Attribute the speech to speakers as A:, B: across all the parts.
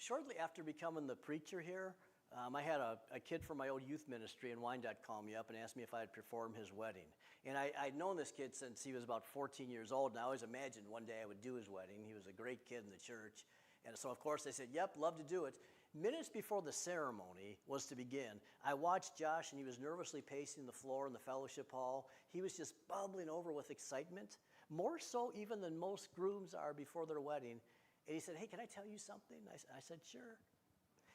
A: Shortly after becoming the preacher here, I had a kid from my old youth ministry in Wyandotte call me up and asked me if I'd perform his wedding. And I'd known this kid since he was about 14 years old, and I always imagined one day I would do his wedding. He was a great kid in the church. And so, of course, I said, yep, love to do it. Minutes before the ceremony was to begin, I watched Josh, and he was nervously pacing the floor in the fellowship hall. He was just bubbling over with excitement, more so even than most grooms are before their wedding. And he said, hey, can I tell you something? I said, sure.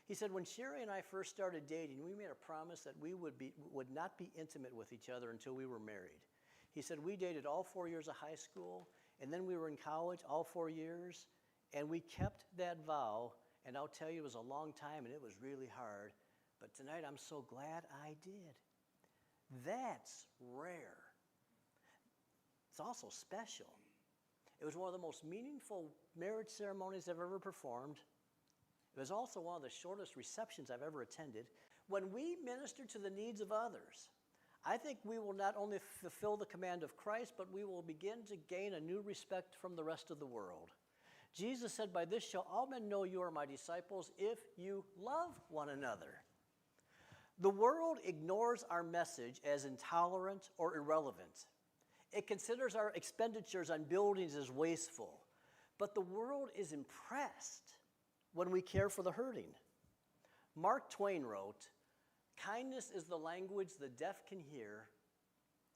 A: He said, when Sherry and I first started dating, we made a promise that we would not be intimate with each other until we were married. He said, we dated all 4 years of high school, and then we were in college all 4 years, and we kept that vow, and I'll tell you, it was a long time, and it was really hard, but tonight I'm so glad I did. That's rare. It's also special. It was one of the most meaningful marriage ceremonies I've ever performed. It was also one of the shortest receptions I've ever attended. When we minister to the needs of others, I think we will not only fulfill the command of Christ, but we will begin to gain a new respect from the rest of the world. Jesus said, by this shall all men know you are my disciples if you love one another. The world ignores our message as intolerant or irrelevant. It considers our expenditures on buildings as wasteful. But the world is impressed when we care for the hurting. Mark Twain wrote, kindness is the language the deaf can hear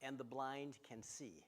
A: and the blind can see.